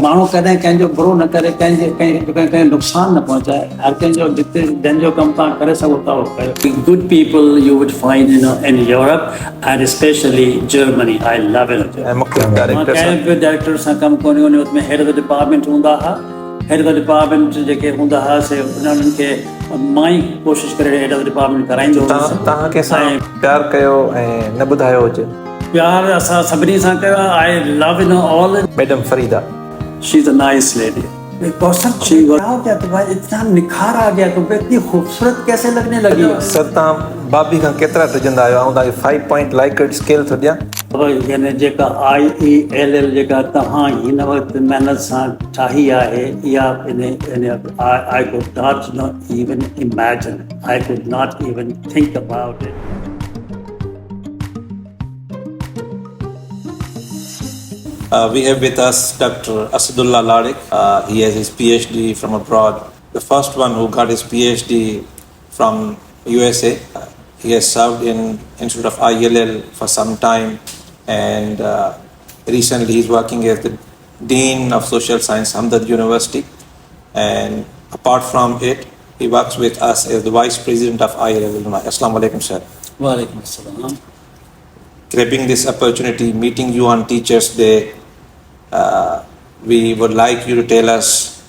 माण्हू कॾहिं कंहिंजो बुरो न करे, कंहिं नुक़सान न पहुचाए, हर कंहिंजो जिते जंहिंजो कमु तव्हां करे सघो था उहो कयो. Good people you would find in Europe and especially Germany. I love it. मां कंहिं बि डायरेक्टर सां कमु कोन्हे हुन में हेड ऑफ द डिपार्टमेंट हूंदा हुआ. हेड ऑफ द डिपार्टमेंट जेके हूंदा हुआ से उन्हनि खे मां ई कोशिशि करे हेड ऑफ द डिपार्टमेंट कराईंदो हुउसि. तव्हां कंहिंसां प्यारु कयो ऐं न ॿुधायो हुजे? प्यार असां सभिनी सां कयो. I love all. Madam Farida, she is a nice lady. इतना निखार आ गया, तुम इतनी खूबसूरत कैसे लगने लगी? सर तव्हां भाभी खां केतिरा टिजंदा आहियो? ऐं तव्हांखे 5 पॉइंट लाइकर्ट स्केल थो ॾियां. यानी जेका IELL जेका तव्हां हिन वक़्तु महिनत सां ठाही आहे, इहा I could not even imagine. I could not even think about it. We have with us Dr. Asadullah Larik. He has his PhD from abroad. The first one who got his PhD from USA. He has served in Institute of IELL for some time, and recently he's working as the Dean of Social Science, Hamdard University. And apart from it, he works with us as the Vice President of IELL. Assalamu alaikum, sir. Wa alaikum assalam. Grabbing this opportunity, meeting you on Teachers' Day, we would like you to tell us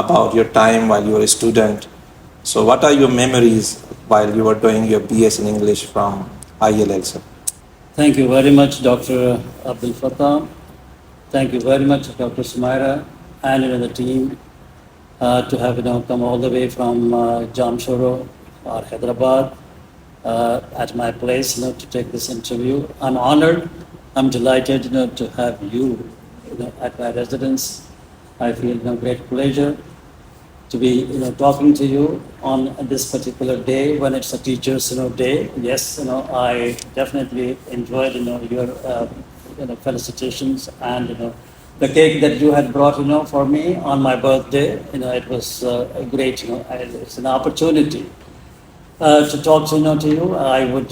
about your time while you were a student. So what are your memories while you were doing your BS in English from IELL, sir? Thank you very much, Dr. Abdul Fattah. Thank you very much, Dr. Sumaira and the team to have come all the way from Jamshoro or Hyderabad at my place to take this interview. I'm honored. I'm delighted to have you at my residence. I feel great pleasure to be talking to you on this particular day when it's a teachers day. Yes, I definitely enjoyed your felicitations and the cake that you had brought for me on my birthday. It was great. It's an opportunity to talk to you. I would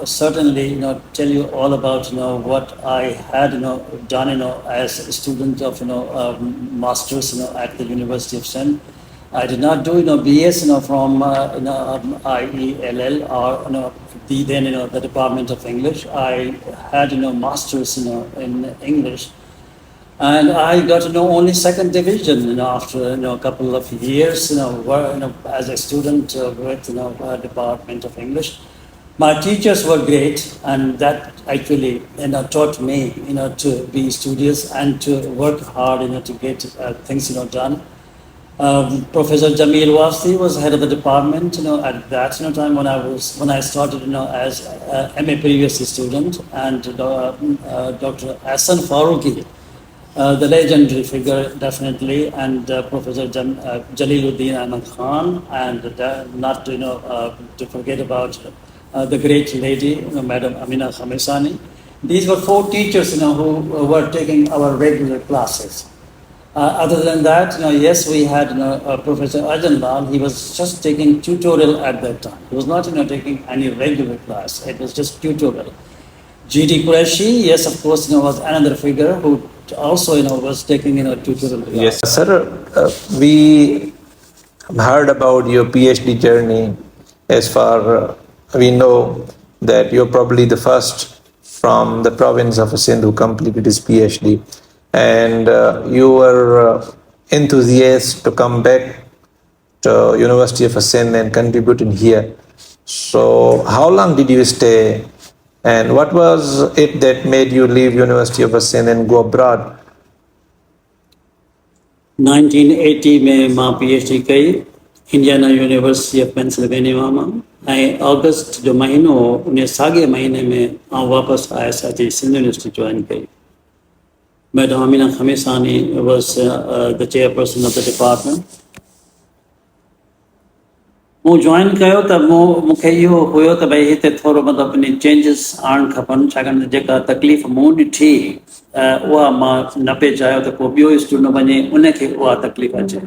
certainly tell you all about what I had done as a student of masters at the University of Sen. I did not do BS from IELL or the Department of English. I had masters in English. And I got only second division after a couple of years as a student with Department of English. My teachers were great, and that actually taught me to be studious and to work hard to get things done. Professor Jamil Wafdi was head of the department at that time when I started as MA previous student, and Dr. Hassan Faruqi, the legendary figure, definitely, and Professor Jaliluddin Ahmad Khan, and not to forget about the great lady, Madam Amina Khamisani. These were 4 teachers, who were taking our regular classes. Other than that, yes, we had Professor Asadullah. He was just taking tutorial at that time. He was not taking any regular class. It was just tutorial. G.D. Qureshi, yes, of course, was another figure who also, was taking, tutorial. Yes, sir. We heard about your PhD journey. As far we know that you're probably the first from the province of Sindh who completed his PhD. And you were enthusiastic to come back to University of Sindh and contribute in here. So how long did you stay? And what was it that made you leave University of Sindh and go abroad? 1980 में मां PhD कई Indiana university of Pennsylvania मां, ऐं अगस्त जो महीनो उन साॻे महीने में आउं वापसि आयसि अची सिंध यूनिवर्सिटी जॉइन कई. Madam Amina Khamisani was the chairperson of the department. मूं जॉइन कयो त मूंखे इहो हुयो त भई हिते थोरो मतिलबु चेंजिस आणणु खपनि, छाकाणि त जेका तकलीफ़ मूं ॾिठी उहा मां न पिए चाहियो त को ॿियो स्टूडेंट वञे उनखे उहा तकलीफ़ अचे.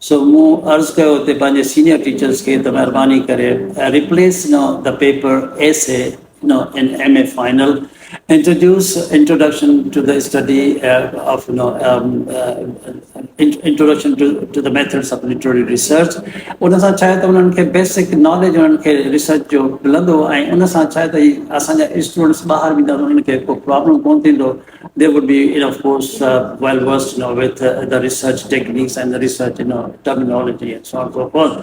सो मूं अर्ज़ु कयो हुते पंहिंजे सीनियर टीचर्स खे त महिरबानी करे replace the paper essay in MA final introduction to the study of introduction to the methods of literary research. उन सां छा आहे त उन्हनि खे बेसिक नॉलेज उन्हनि खे रिसर्च जो मिलंदो ऐं उन सां छा आहे त असांजा स्टूडेंट्स ॿाहिरि वेंदा उन्हनि खे को प्रॉब्लम कोन थींदो. They would be, of course, well versed, with the research techniques and the research, terminology and so on and so forth.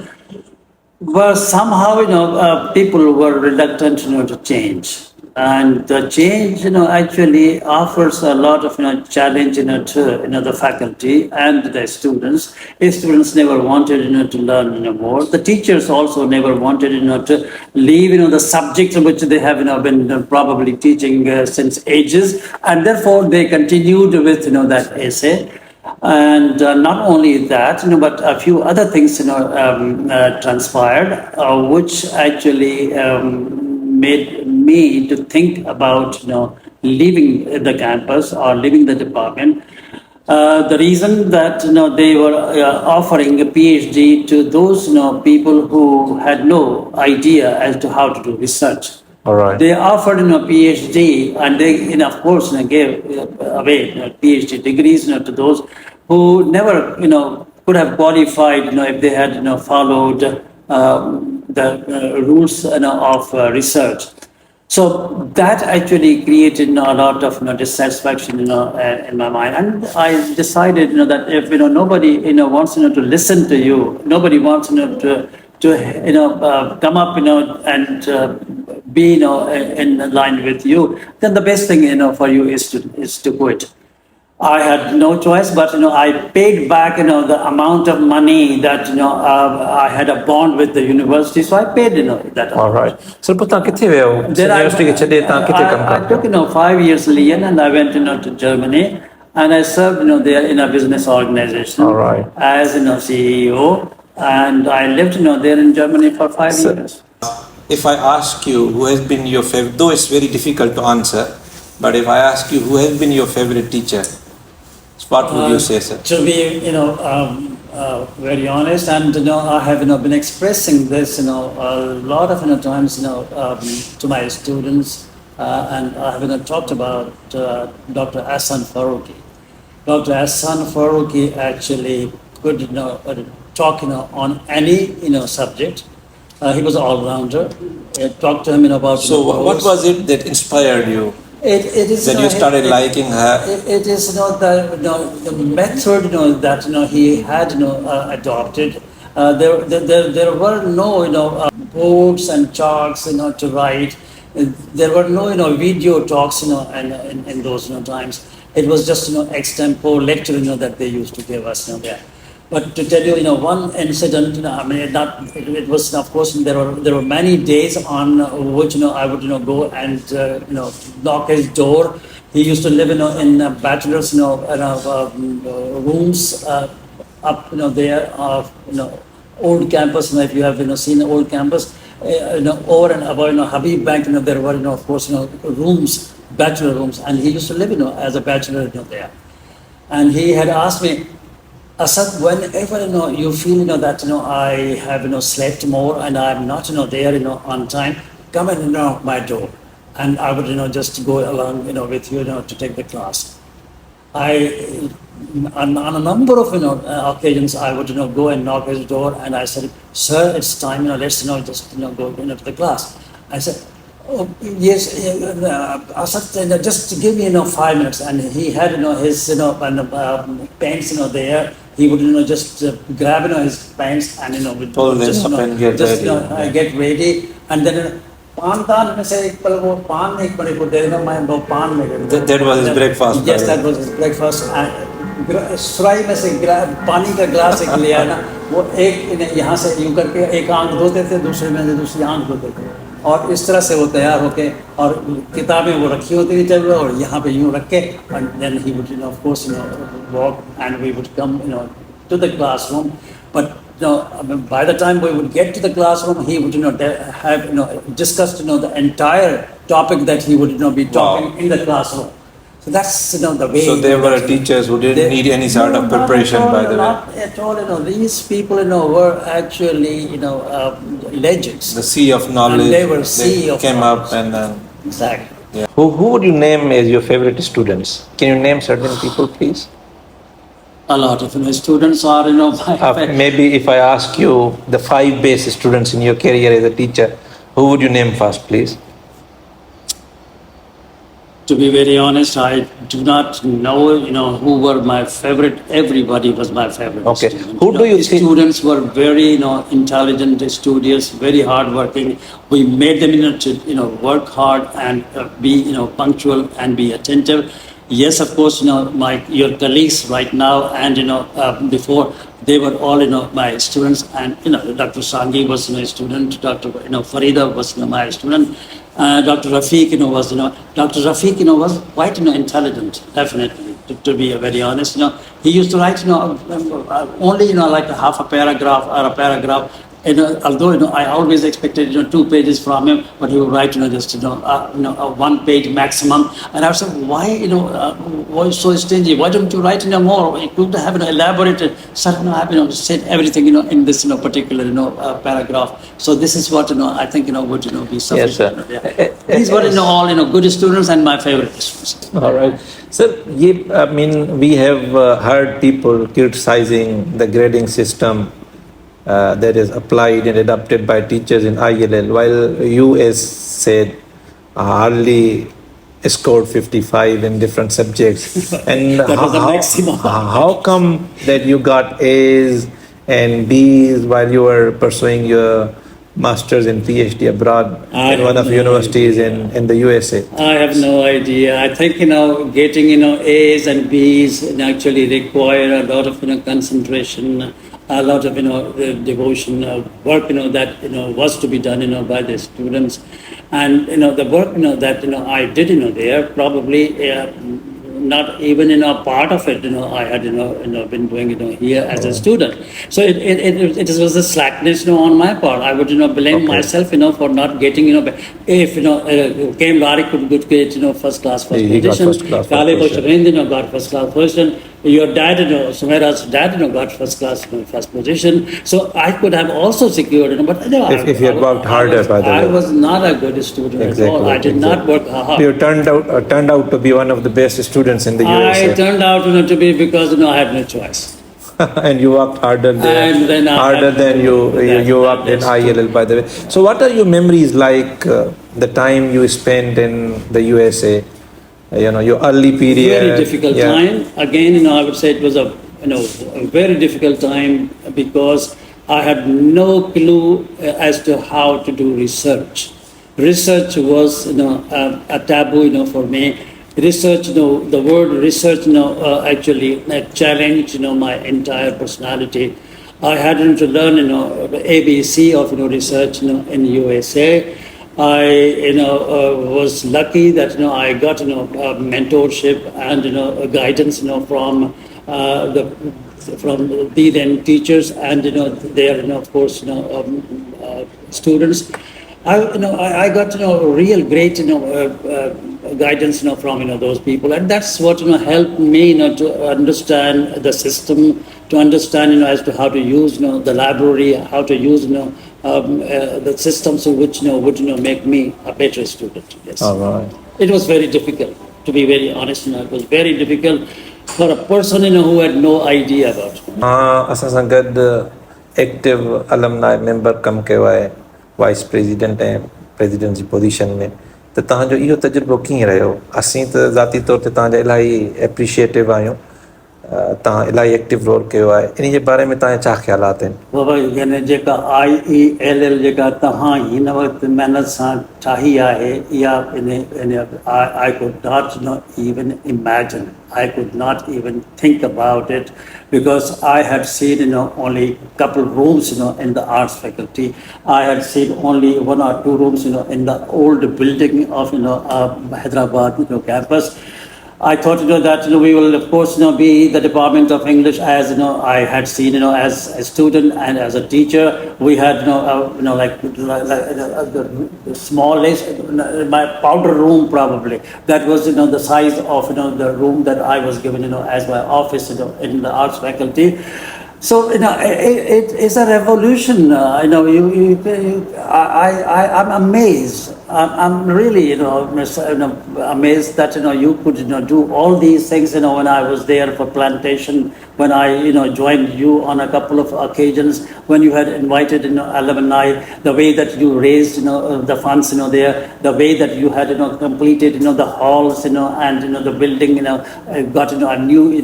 But somehow, people were reluctant, to change. And the change, actually offers a lot of, challenge, to, the faculty and the students. Students never wanted, to learn, more. The teachers also never wanted, to leave, the subject which they have, been probably teaching since ages. And therefore, they continued with, that essay. And not only that, but a few other things, transpired, which actually made me to think about, leaving the campus or leaving the department. The reason that, they were offering a PhD to those, people who had no idea as to how to do research. All right. They offered, PhD, and they, of course, gave away PhD degrees, to those who never, could have qualified, if they had, followed the rules, of research. So that actually created, a lot of, dissatisfaction, in my mind, and I decided, that if nobody, wants, to listen to you, nobody wants, to come up, and be, in line with you, then the best thing, for you is to quit. I had no choice, but I paid back the amount of money that I had a bond with the university, so I paid that. All right. So, put kithe veyo? Then I University ke chade ta kithe kam I took 5 years lien, and I went to Germany, and I served there in a business organization. All right. As CEO, and I lived there in Germany for 5 years. If I ask you who has been your favorite, though it's very difficult to answer, but if I ask you who has been your favorite teacher, what would you say, sir? To be, very honest, and I have been expressing this, a lot of times, to my students, and I have talked about Dr. Hassan Faruqi. Dr. Hassan Faruqi actually could, talk, on any, subject. He was an all-rounder. I talked to him, about. So, what was it that inspired you? It is that you started liking her. It is the method that he had adopted. There were no boards and charts to write. There were no video talks and in those times. It was just extempore lecture that they used to give us there. But to tell you, one incident, I mean, it was, of course, there were many days on which, I would, go and, knock his door. He used to live, in bachelor's, rooms up, there, old campus. If you have, seen the old campus, over and above, Habib Bank, there were, of course, rooms, bachelor rooms, and he used to live, as a bachelor, there. And he had asked me, Asad, whenever you feel that I have slept more and I'm not there on time, come and knock my door, and I would just go along with you to take the class. On a number of occasions I would go and knock his door, and I said, sir, it's time, let's just go to the class. I said, oh, yes, Asad, just give me 5 minutes. And he had his pants there. He would just grab his pants and would just get ready, and then that was his breakfast. Yes, that was his breakfast. सुराई में से पानी का glass एक ले आना, वो एक यहाँ से यूँ करके एक आंख धोते थे, दूसरे में से दूसरी आंख धोते थे, और इस तरह से वो तैयार होके, और किताबें वो रखी होती थी टेबल, और यहाँ पे यूँ रख के, and then he would of course walk, and we would come to the classroom. But by the time we would get to the classroom, he would have discussed the entire topic that he would be talking in the classroom. So that's the way. So there were teachers who didn't need any sort of preparation, by the way. Not at all. These people were actually legends. The sea of knowledge. And they were sea of came knowledge. up and then. Exactly. Who would you name as your favorite students? Can you name certain people, please? A lot of students are my Maybe if I ask you the 5 best students in your career as a teacher, who would you name first, please? To be very honest, I do not know, who were my favorite. Everybody was my favorite. Okay. Student. Who do you think? Students were very, intelligent, studious, very hardworking. We made them, to, work hard and be, punctual and be attentive. Yes, of course, your colleagues right now and, before, they were all, my students. And, Dr. Sangi was, a student. Dr. Farida was, my student. Dr. Rafiq, Dr. Rafiq, was quite, intelligent, definitely, to be very honest. He used to write, only, like a half a paragraph or a paragraph. Although I always expected 2 pages from him, but he would write just a 1 page maximum. And I was like, why why so stingy? Why don't you write more? You could have elaborated. Have said everything in this particular paragraph. So this is what I think would be sufficient. Yes, sir. Yeah. These were all good students and my favorite students. All right. Sir, I mean, we have heard people criticizing the grading system that is applied and adopted by teachers in IELL, while you, as said, hardly scored 55 in different subjects. And that was the maximum. How come that you got A's and B's while you were pursuing your master's and PhD abroad in one of the universities in the USA? I have no idea. I think getting A's and B's actually require a lot of concentration, a lot of devotion, work that was to be done by the students, and the work that I did there probably. Not even part of it I had been doing here as a student. So it was a slackness on my part. I would blame myself for not getting if came Larry could get first class first position. Kale Bosharin got first class position. Your dad Sumaira's dad got first class first position. So I could have also secured but if you had worked harder. By the way, I was not a good student at all. I did not work hard. You turned out to be one of the best students in the USA. I turned out to be because I had no choice. And you worked harder there, than you worked in IELL, by the way. So what are your memories like, the time you spent in the USA, your early period? Very difficult time. Again, I would say it was a very difficult time because I had no clue as to how to do research. Research was a taboo for me. Research, the word research, actually challenged, my entire personality. I had to learn, ABC of, research, in USA. I, was lucky that, I got, mentorship and, guidance, from the then teachers and, their, of course, students. I got real great guidance from those people, and that's what helped me to understand the system, to understand as to how to use the library, how to use the systems which would make me a better student. Yes. All right. It was very difficult, to be very honest. It was very difficult for a person who had no idea about it. असां गॾु active alumni member कमु कयो आहे vice president ऐं president जी position में, त तव्हांजो इहो तजुर्बो कीअं रहियो? असीं त ज़ाती तौर ते तव्हांजा इलाही एप्रिशिएटिव आहियूं, तव्हां इलाही एक्टिव रोल कयो आहे, इन जे बारे में तव्हांजा छा ख़्यालात आहिनि? बाबा यानी जेका IELL जेका तव्हां हिन वक़्तु महिनत सां ठाही आहे, इहा I could not even imagine. I could not even think about it because I had seen only couple rooms in the arts faculty. I had seen only 1 or 2 rooms in the old building of Hyderabad campus. I thought that we will of course be the Department of English as I had seen as a student and as a teacher. We had like the smallest my powder room probably that was the size of the room that I was given as my office in the arts faculty. So it is a revolution. I'm amazed. I'm really amazed that you could do all these things. When I was there for plantation, when I joined you on a couple of occasions, when you had invited alumni, the way that you raised the funds there, the way that you had completed the halls and the building got a new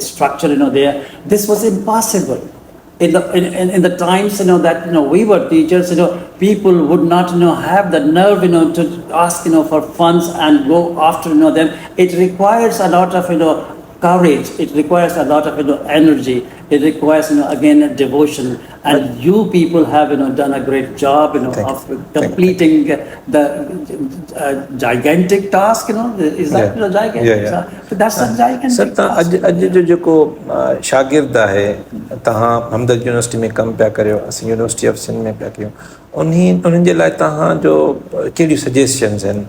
structure there. This was impossible. In the times that we were teachers, people would not have the nerve to ask for funds and go after them. It requires a lot of courage. It requires a lot of energy. It requires again a devotion. And you people have done a great job of completing the gigantic task. Is that gigantic? Yeah. So that's a gigantic sir task. अॼु जो जेको शागिर्द आहे तव्हां हमदर्द university में कमु पिया करियो असीं यूनिवर्सिटी ऑफ सिंध में पिया कयूं उन्हनि जे लाइ तव्हांजो कहिड़ियूं सजेशन्स आहिनि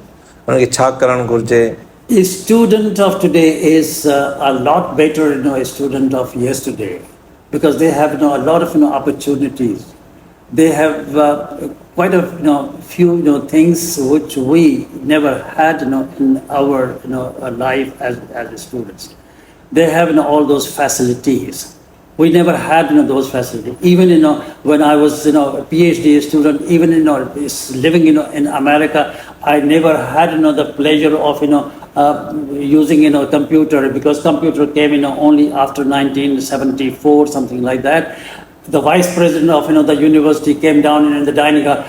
उनखे छा करणु घुरिजे A student of today is a lot better, a student of yesterday, because they have a lot of opportunities. They have quite a few things which we never had in our life as students. They have all those facilities. We never had those facilities. Even when I was a PhD student, even living in America, I never had the pleasure of using computer, because computer came only after 1974, something like that. The vice president of the university came down in the dining hall.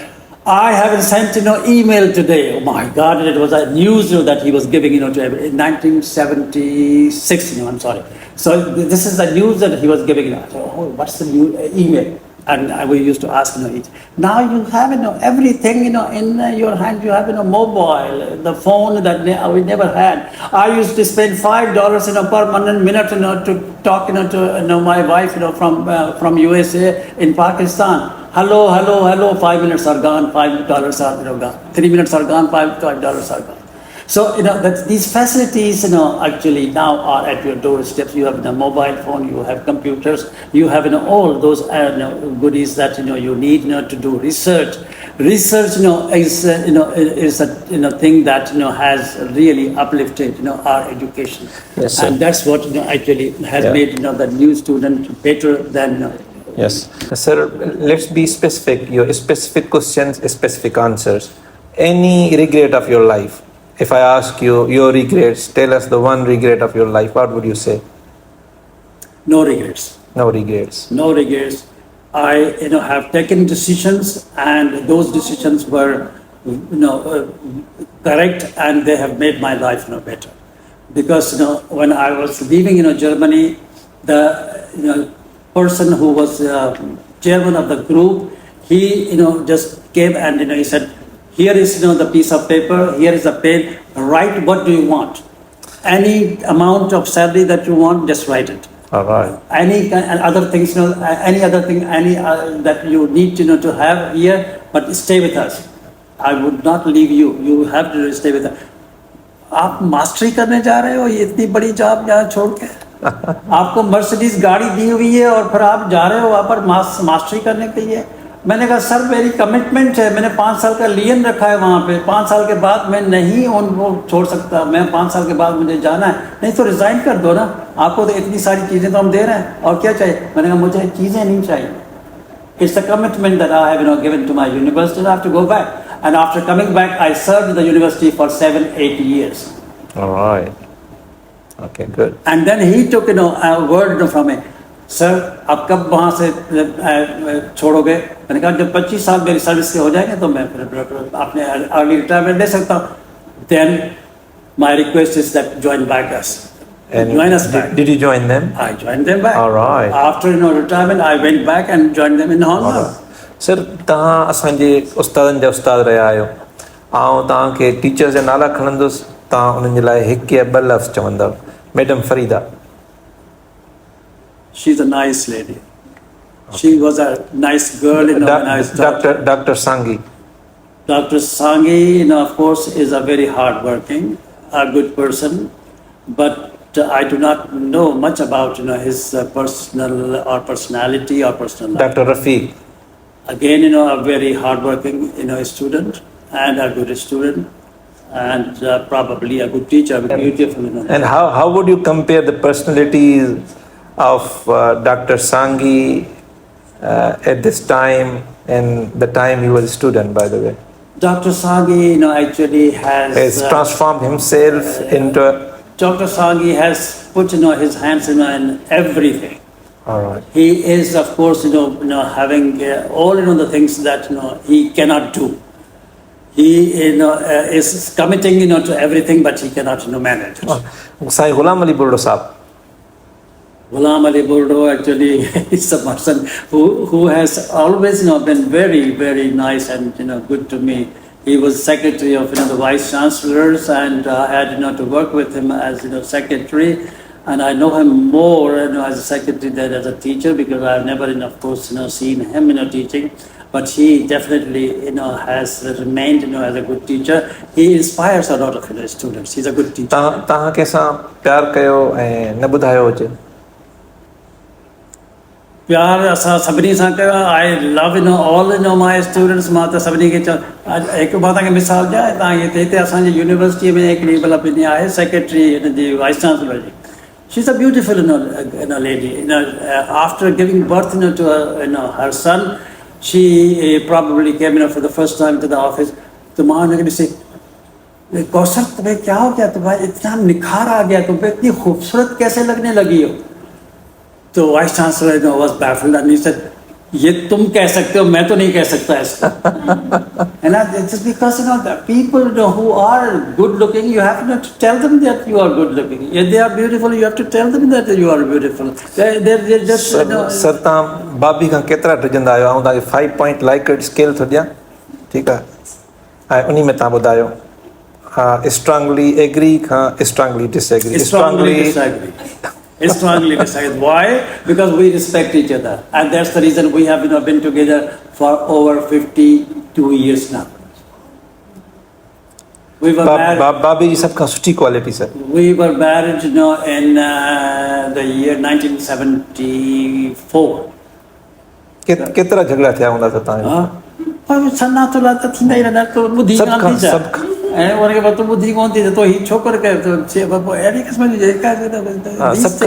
I haven't sent email today. Oh my God! It was a news that he was giving to everybody. In 1976. I'm sorry. So this is the news that he was giving. I said, oh, what's the new email? And we used to ask each. Now you have everything in your hand. You have mobile, the phone that we never had. I used to spend $5 per minute to talk to my wife from USA in Pakistan. Hello. 5 minutes are gone. $5 are gone. 3 minutes are gone. $5 are gone. So that these facilities actually now are at your doorsteps. You have a mobile phone, you have computers, you have all those goodies that you need to do research. Research is a thing that has really uplifted our education. Yes, sir. And that's what actually has made the new student better than. Yes, sir. Let's be specific. Your specific questions, specific answers. Any regret of your life? If I ask you your regrets, tell us the one regret of your life, what would you say? No regrets. No regrets. No regrets. I have taken decisions, and those decisions were correct, and they have made my life better. Because when I was leaving Germany, the person who was chairman of the group, he just came and he said, here is the piece of paper, here is a pen, write what do you want. Any amount of salary that you want, just write it. All right. Any other things, any other thing, that you need to have here, but stay with us. I would not leave you. You have to stay with us. आप mastery करने जा रहे हो ये इतनी बड़ी job यहाँ छोड़ के आपको मर्सिडीज गाड़ी दी हुई है और फिर आप जा रहे हो वहाँ पर मास्टरी करने के लिए मैंने कहा सर मेरी कमिटमेंट है मैंने 5 साल का लियन रखा है वहाँ पे 5 साल के बाद मैं नहीं उनको छोड़ सकता मैं 5 साल के बाद मुझे जाना है नहीं तो रिजाइन कर दो ना आपको तो इतनी सारी चीज़ें तो हम दे रहे हैं और क्या चाहिए मैंने कहा मुझे चीज़ें नहीं चाहिए It's a commitment that I have given to my university. I have to go back. And after coming back, I served the university for 7-8 years. All right. Okay, good. And then he took a word from me. Sir, आप कब वहाँ से छोड़ोगे? मैंने कहा जब 25 साल मेरी सर्विस के हो जाएंगे तो मैं अपने अर्ली रिटायरमेंट ले सकता हूँ. Then my request is that join back us. And join us back. Did you join them? I joined them back. All right. After retirement, I went back and joined them in Hong Kong. Sir, तव्हां असांजे उस्तादनि जा उस्ताद रहिया आहियो. आउं तव्हांखे teachers जा नाला खणंदुसि तव्हां उन्हनि जे लाइ हिकु या ॿ लफ़्ज़ चवंदव. Madam Farida. She's a nice lady. Okay. She was a nice girl. When I was Dr. Sangi. Dr. Sangi, of course, is a very hardworking, a good person. But I do not know much about his personal or personality or personal life. Dr. Rafiq. Again, a very hardworking student and a good student, and probably a good teacher, beautiful. And how would you compare the personalities of Dr. Sanghi at this time and the time he was a student, by the way? Dr. Sanghi, actually has transformed himself into. Dr. Sanghi has put, his hands, in everything. All right. He is, of course, having all, the things that, he cannot do. He, is committing, to everything, but he cannot, manage it. Sai Ghulam Ali Burdo Sahab. Ghulam Ali Burdo actually is a person who has always, been very, very nice and, good to me. He was secretary of, the vice chancellors, and I had, to work with him as, secretary. And I know him more, as a secretary than as a teacher, because I've never, of course, seen him, teaching. But he definitely, has remained, as a good teacher. He inspires a lot of, students. He's a good teacher. तव्हां कंहिंसां प्यार कयो ऐं न ॿुधायो हुजे? प्यार असां सभिनी सां कयो. I love all my students. मां त सभिनी खे हिकु मां तव्हांखे मिसाल ॾियां. तव्हांखे हिते असांजी यूनिवर्सिटीअ में हिकिड़ी मतिलबु इन आहे सेक्रेटरी हिन जी वाइस चांसलर जी. She's a beautiful lady. After giving birth to her son, she probably came for the first time to the office. तो माँ ने कहा कौशल तुम्हें क्या हो गया, तुम्हारे इतना निखार आ गया, तुम्हें इतनी खूबसूरत कैसे लगने लगी हो? तो vice chancellor was baffled and he said, ये तुम कह सकते हो, मैं तो नहीं कह सकता इसको. And it's just because the people who are good looking, you have to tell them that you are good looking. If they are beautiful, you have to tell them that you are beautiful. They're just sir तव्हां भाभी खां केतिरा डिॼंदा आहियो? ऐं तव्हांखे 5 point Likert scale थो ॾियां, ठीकु आहे? ऐं उन में तव्हां ॿुधायो strongly agree Khan strongly disagree. Strongly disagree. Strongly decided. Why? Because we respect each other, and that's the reason we have been together for over 52 years now. We were married. Babi ji sabka suchi quality sir. We were married, in the year 1974. कितना झगड़ा थिया हूंदा था तव्हां? पर सन्ना तो लाता थी नहीं रहना तो बुद्धि गांधी जा. ऐं उनखे वक़्तु ॿुधी कोन थी तो ही छोकर के तो अहिड़ी क़िस्म जी जेका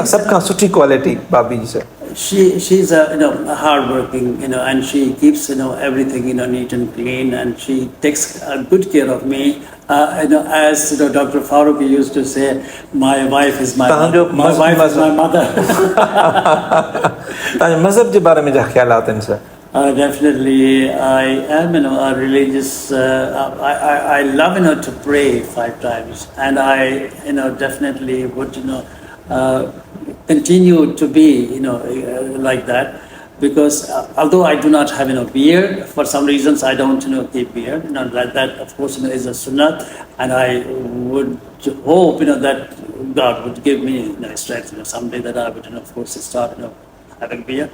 सबका सुठी quality Babi ji sir. She's hard working, and she keeps everything neat and clean, and she takes good care of me. As Dr. Farooq used to say, my wife is my mother. My wife is my mother. तव्हांजे मज़हब जे बारे में जा ख़्यालात आहिनि sir? Definitely, I am, a religious. I love, to pray 5 times, and I, definitely would, continue to be, like that, because although I do not have, beard, for some reasons I don't, keep beard. Like that, of course, is a sunnah, and I would hope, that God would give me, strength, someday that I would, of course, start, having beard.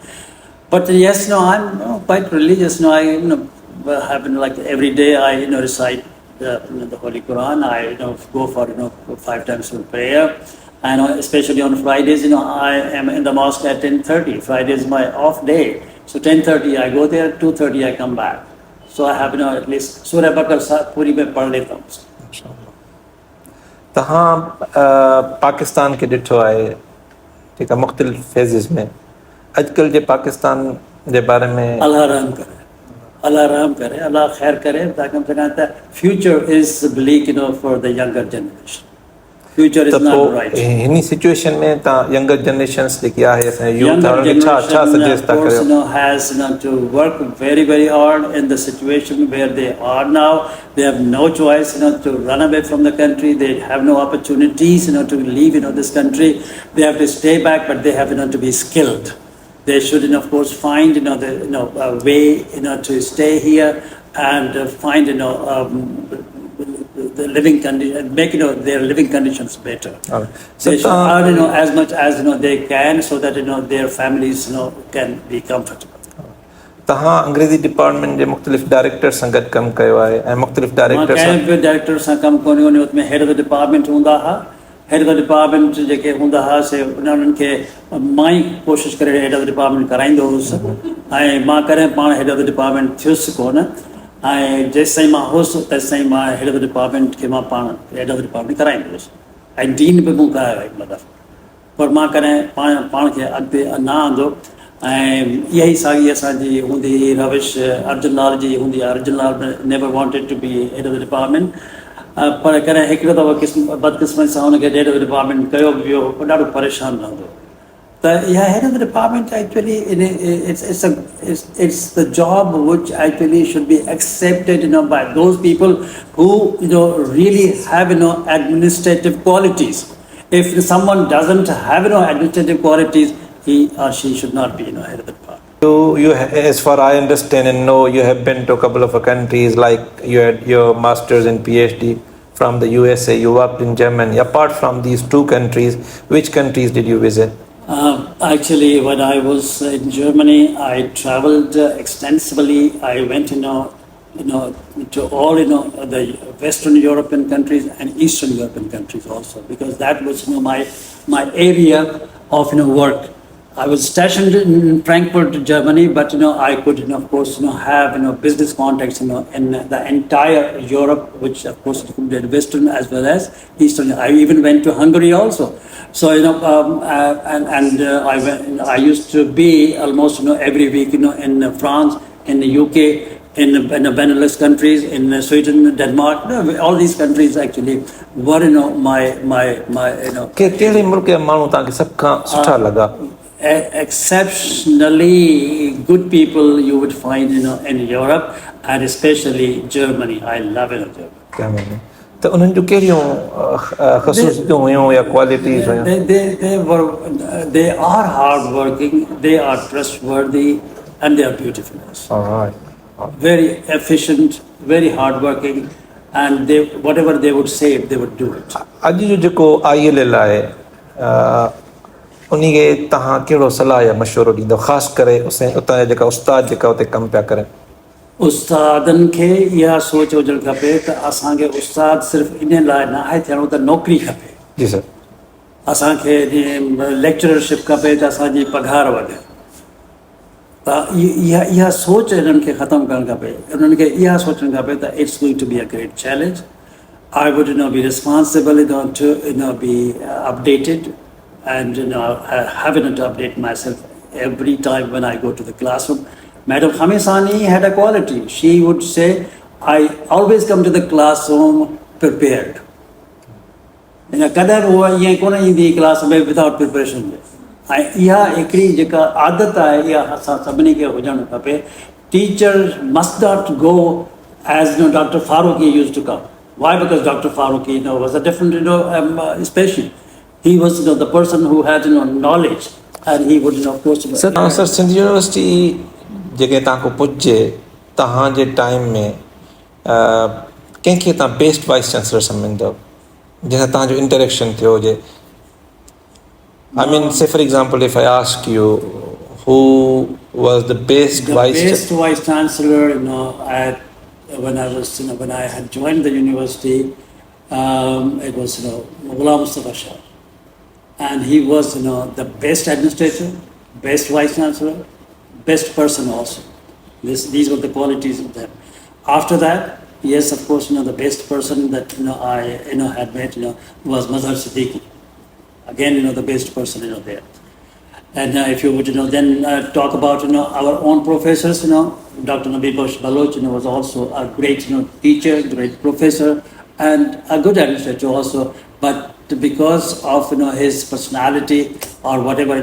But yes, I'm quite religious. I have like every day I recite the Holy Quran. I go for 5 times for prayer, and especially on Fridays, I am in the mosque at 10:30. Friday is my off day, so 10:30 I go there, 2:30 I come back. So I have at least Surah Baqarah पूरी में पढ़ लेता हूँ. तव्हां पाकिस्तान के ॾिठो आहे, ठीकु आहे, मुख़्तलिफ़ फेज़िस में. अॼुकल्ह जे पाकिस्तान जे बारे में अल्लाह रहम करे, अल्लाह खैर करे. ताकि future is bleak for the younger generation. Future is not right. हिन सिचुएशन में तव्हां यंगर जनरेशंस जेकी आहे असांजे यूथ छा सजेस्ट था कयो? has to work very very hard in the situation where they are now. They have no choice to run away from the country. They have no opportunities to leave this country. They have to stay back, but they have to be skilled. They should, of course, find a way to stay here and find the living condition, make their living conditions better. They should earn as much as they can, so that their families can be comfortable. तव्हां अंग्रेज़ी department जे मुख़्तलिफ़ director सां गॾु कमु कयो आहे ऐं मुख़्तलिफ़ डायरेक्टर सां डायरेक्टर सां कमु कोन्हे. उसमें हेड ऑफ द डिपार्टमेंट हूंदा हुआ, हेड ऑफ द डिपार्टमेंट जेके हूंदा हुआ से उन्हनि खे मां ई कोशिशि करे हेड ऑफ द डिपार्टमेंट कराईंदो हुउसि ऐं मां कॾहिं पाण हेड ऑफ द डिपार्टमेंट थियुसि कोन ऐं जेसिताईं मां हुउसि तेसिताईं मां हेड ऑफ द डिपार्टमेंट खे मां पाण हेड ऑफ द डिपार्टमेंट कराईंदो हुउसि ऐं डीन बि मूं करायो हिकु ॿ दफ़ा पर मां कॾहिं पाण खे अॻिते न आंदो ऐं इहा ई साॻी असांजी हूंदी हुई रविश अर्जुन लाल जी हूंदी आहे Arjun Lal never wanted to be head of the department पर कॾहिं हिकिड़ो दफ़ो बदकिस्मत सां हुनखे हेड ऑफ द डिपार्टमेंट कयो बि वियो ॾाढो परेशान रहंदो त इहा head of the department actually it's the job which actually should be accepted by those people who really have administrative qualities. If someone doesn't have administrative qualities, he or she should not be head of the department. As far I understand and know, you have been to a couple of countries, like you had your master's and PhD from the USA, you worked in Germany. Apart from these two countries, which countries did you visit? Actually, when I was in Germany, I traveled extensively. I went, to all, the Western European countries and Eastern European countries also, because that was, my area of, work. I was stationed in Frankfurt, Germany, but, I could, of course, have, business contacts, in the entire Europe, which, of course, included Western as well as Eastern. I even went to Hungary also. So, I used to be almost, every week, in France, in the UK, in the Benelux countries, in Sweden, Denmark, all these countries actually were, केड़े मुल्क के माण्हू तव्हांखे सभ खां सुठा लॻा? Exceptionally good people you would find, in Europe and especially Germany. I love Germany. तो उन्हनि जूं कहिड़ियूं ख़सूसियतूं हुयूं या क्वालिटीज़ हुयूं? They are hardworking, they are trustworthy, and they are beautiful. All right. Very efficient, very hardworking, and whatever they would say, they would do it. अॼु जो जेको IELL आहे उन खे तव्हां कहिड़ो सलाह या मशवरो ॾींदो, ख़ासि करे उतां जा जेका उस्ताद जेका उते कमु पिया करनि? उस्तादनि खे इहा सोच हुजणु खपे त असांखे उस्ताद सिर्फ़ु इन लाइ न आहे थियणो त नौकिरी खपे। जी सर। असांखे जीअं लेक्चरशिप खपे त असांजी पघार वधे, त इहा सोच हिननि खे ख़तमु करणु खपे। उन्हनि खे इहा सोचणु खपे त it's going to be a great challenge. I would be responsible to be updated and having to update myself every time when I go to the classroom. Madam Khamisani had a quality. She would say, I always come to the classroom prepared. कॾहिं उहा ईअं कोन ईंदी class में without preparation. ऐं इहा हिकिड़ी जेका आदत आहे इहा असां सभिनी खे हुजणु खपे। Teacher must not go as Dr. Farooqi used to come. Why? Because Dr. Farooqi was a different species. He was the person who had knowledge, and he would of course. Sir, Sindh University जेके तव्हां को पुॼे तव्हांजे time में कंहिंखे तव्हां best vice chancellor सम्झंदव जंहिंसां तव्हांजो interaction थियो हुजे? I mean, say for example, if I ask you who was the best vice chancellor, when I was, when I had joined the university, it was Ghulam Mustafa Shah. And he was, the best administrator, best vice chancellor, best person also. These were the qualities of them. After that, yes, of course, the best person that I had met, was Mazhar Siddiqui. Again, the best person, there. And if you would, then talk about, our own professors, Dr. Nabi Baloch, was also a great, teacher, great professor, and a good administrator also. But because of his personality or whatever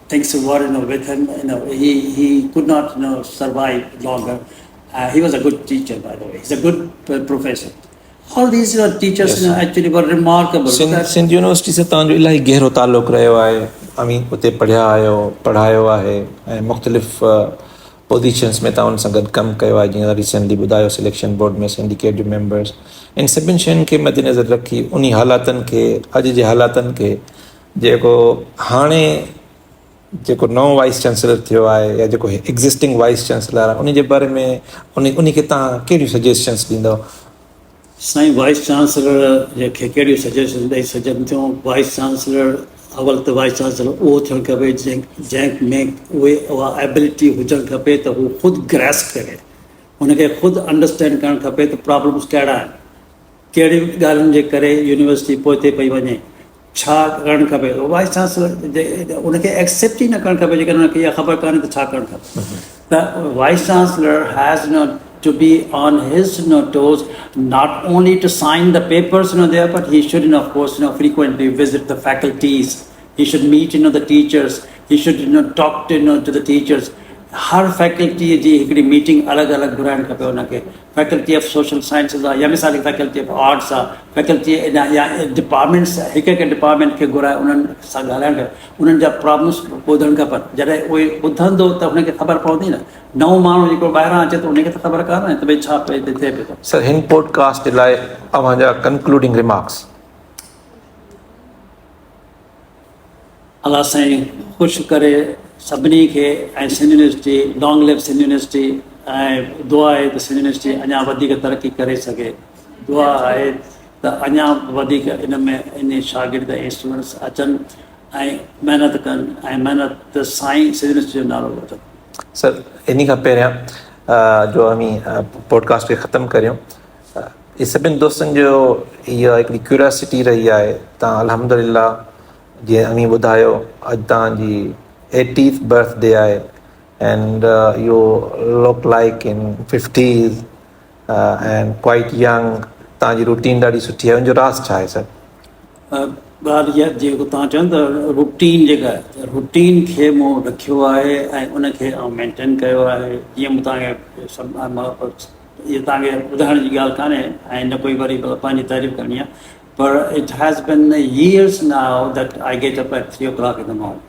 things were with him, he could not survive longer. He was a good teacher, by the way. He's a good professor. All these teachers actually were remarkable. Sindh University से तव्हांजो इलाही गहरो ताल्लुक़ रहियो आहे। उते पढ़ायो आहे ऐं मुख़्तलिफ़ पोजीशन्स में तव्हां उन सां गॾु कमु कयो आहे, जीअं रिसेंटली ॿुधायो सिलेक्शन बोर्ड में सिंडिकेट जो मेंबर्स। इन सभिनी शयुनि खे मद्देनज़र रखी उन हालातनि खे, अॼु जे हालातनि खे, जेको हाणे जेको नओं वाइस चांसलर थियो आहे या जेको एग्ज़िस्टिंग वाइस चांसलर आहे, उन जे बारे में उन खे तव्हां कहिड़ियूं सजेशन्स ॾींदव? साईं वाइस चांसलर जंहिंखे कहिड़ियूं सजेशन ॾेई सघनि थियूं वाइस चांसलर अवल त वाइस चांसलर उहो थियणु खपे जंहिंमें उहा एबिलिटी हुजणु खपे त हू ख़ुदि ग्रेस्प करे हुनखे ख़ुदि अंडरस्टैंड करणु खपे त प्रॉब्लम्स कहिड़ा आहिनि कहिड़ियूं ॻाल्हियुनि जे करे यूनिवर्सिटी पोइते पई वञे छा करणु खपे वाइस चांसलर उनखे एक्सेप्ट ई न करणु खपे जेकॾहिं हुनखे इहा ख़बर कान्हे त छा करणु खपे त vice chancellor has to be on his toes, not only to sign the papers there, but he should of course frequently visit the faculties. He should meet the teachers. He should talk to the teachers. हर faculty जी हिकिड़ी meeting अलॻि अलॻि घुराइणु खपे हुनखे faculty of social sciences आहे या मिसाल फैकल्टी ऑफ आर्ट्स आहे फैकल्टी या डिपार्टमेंट्स हिकु हिकु डिपार्टमेंट खे घुराए उन्हनि सां ॻाल्हाइणु खपे उन्हनि जा प्रॉब्लम्स ॿुधणु खपनि जॾहिं उहे ॿुधंदो त हुनखे ख़बर पवंदी न नओं माण्हू जेको ॿाहिरां अचे त उनखे त ख़बर कान्हे त भई छा थिए पियो थो सर हिन पॉडकास्ट जे लाइ अव्हांजा कंक्लूडिंग रिमार्क्स अलाह साईं ख़ुशि करे सभिनी खे ऐं Sindh university long live Sindh university ऐं दुआ आहे त सिंध यूनिवर्सिटी अञा वधीक तरक़ी करे सघे दुआ आहे त अञा वधीक इन में इन शागिर्द ऐं स्टूडेंट्स अचनि ऐं महिनत कनि ऐं महिनत सां ई सिंध यूनिवर्सिटी जो नालो वठनि सर इन खां पहिरियां जो अमी पॉडकास्ट खे ख़तमु करियूं इहे सभिनी दोस्तनि जो इहा हिकिड़ी क्यूरियोसिटी रही आहे तव्हां अल्हम्दुलिल्लाह जीअं अमी ॿुधायो अॼु तव्हांजी 80th birthday आहे and you look like in 50s and quite young तव्हांजी रूटीन ॾाढी सुठी आहे उनजो राज़ छा आहे सर ॻाल्हि इहा जेको तव्हां चवनि था रूटीन जेका आहे रूटीन खे मूं रखियो आहे ऐं उनखे आउं मेंटेन कयो आहे जीअं मूं तव्हांखे सभु इहा तव्हांखे ॿुधाइण जी ॻाल्हि कान्हे ऐं न कोई वरी पंहिंजी तारीफ़ करणी आहे पर it has been years now that I get up at 3 o'clock in the morning.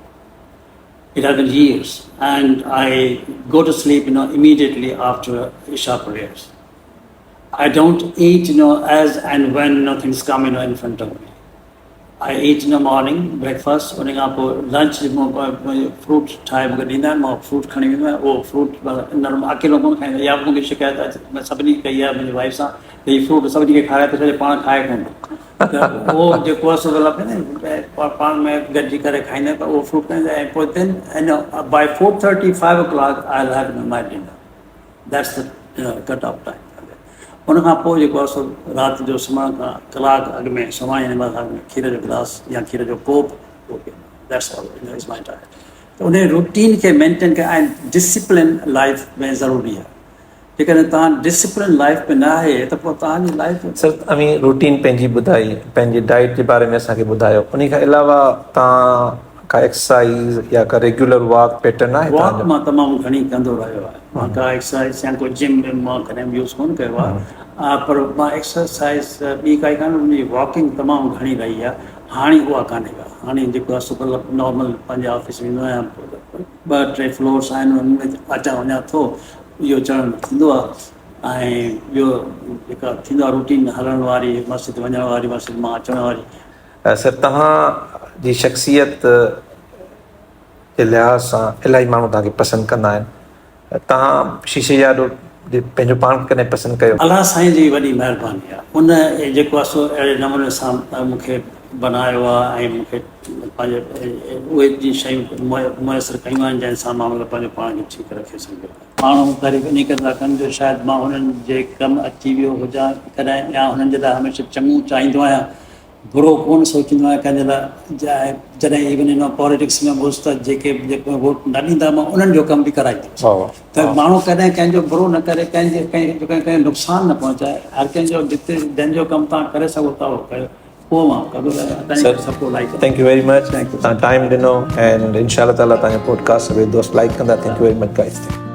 It has been years, and I go to sleep, immediately after Isha prayers. I don't eat, as and when things come, in front of me. I eat in the morning, breakfast, lunch, fruit time, fruit khani fruit, अकेलो कोन खाईंदो या मूंखे शिकायत आहे मां सभिनी कई आहे मुंहिंजी वाइफ सां त हीउ फ्रूट सभिनी खे खाराए त छॾे पाण खाए कोन त उहो जेको आहे सो पाण में गॾिजी करे खाईंदा आहियूं उहो फ्रूट खाईंदा ऐं पोइ then bye 4:30 5 o'clock I'll have my dinner. That's the cut off time. उनखां पोइ जेको आहे सो राति जो सुम्हण खां कलाकु अॻु में सुम्हाईंदे मथां खीर जो गिलास या खीर जो कोप that's all is my diet त उन रूटीन खे मेंटेन करणु ऐं डिसिप्लिन लाइफ में ज़रूरी आहे जेकॾहिं तव्हां डिसिप्लिन लाइफ में न आहे त पोइ तव्हांजी लाइफ सर अमी रूटीन पंहिंजी ॿुधाई पंहिंजी डाइट जे बारे में असांखे ॿुधायो उन खां अलावा तव्हां का एक्सरसाइज़ या का रेगुलर वॉक पैटर्न आहे वॉक मां तमामु घणी कंदो रहियो आहे मां का एक्सरसाइज़ या को जिम मां कॾहिं यूज़ कोन कयो आहे पर मां एक्सरसाइज़ ॿी काई कान्हे मुंहिंजी वॉकिंग तमामु घणी रही आहे हाणे उहा कान्हे का हाणे जेको आहे सो नॉर्मल पंहिंजे ऑफिस वेंदो आहियां 2-3 फ्लोर्स आहिनि उन में अचां वञा थो इहो चढ़णु थींदो आहे ऐं ॿियो जेका थींदो आहे रूटीन हलण वारी मस्जिद वञण वारी मस्जिद मां अचण वारी सर तव्हांजी शख़्सियत जे लिहाज़ सां इलाही माण्हू तव्हांखे पसंदि कंदा आहिनि तव्हां शीशे जा पंहिंजो पाण खे कॾहिं पसंदि कयो अलाह साईं जी वॾी महिरबानी आहे उन जेको आहे सो अहिड़े नमूने सां मूंखे बनायो आहे ऐं मूंखे पंहिंजे उहे जी शयूं मुयसरु कयूं आहिनि जंहिंसां मां पंहिंजो पाण खे ठीकु रखे सघियो माण्हू तारीफ़ इन करे था कनि जो शायदि मां हुननि जे कमु अची वियो हुजां कॾहिं या हुननि जे लाइ हमेशह चङो चाहींदो आहियां बुरो कोन सोचींदो आहियां कंहिंजे लाइ जॾहिं इवन इन पॉलिटिक्स में घुस त जेको वोट न ॾींदा मां उन्हनि जो कमु बि कराईंदो त माण्हू कॾहिं कंहिंजो बुरो न करे कंहिंजो नुक़सानु न पहुचाए हर कंहिंजो जिते जंहिंजो कमु तव्हां करे सघो था उहो कयो उहो मां कंदो रहियां सभु like thank you very much तव्हां टाइम ॾिनो ऐं इनशा ताला तव्हांजो पॉडकास्ट सभई दोस्त लाइक कंदा thank you very much guys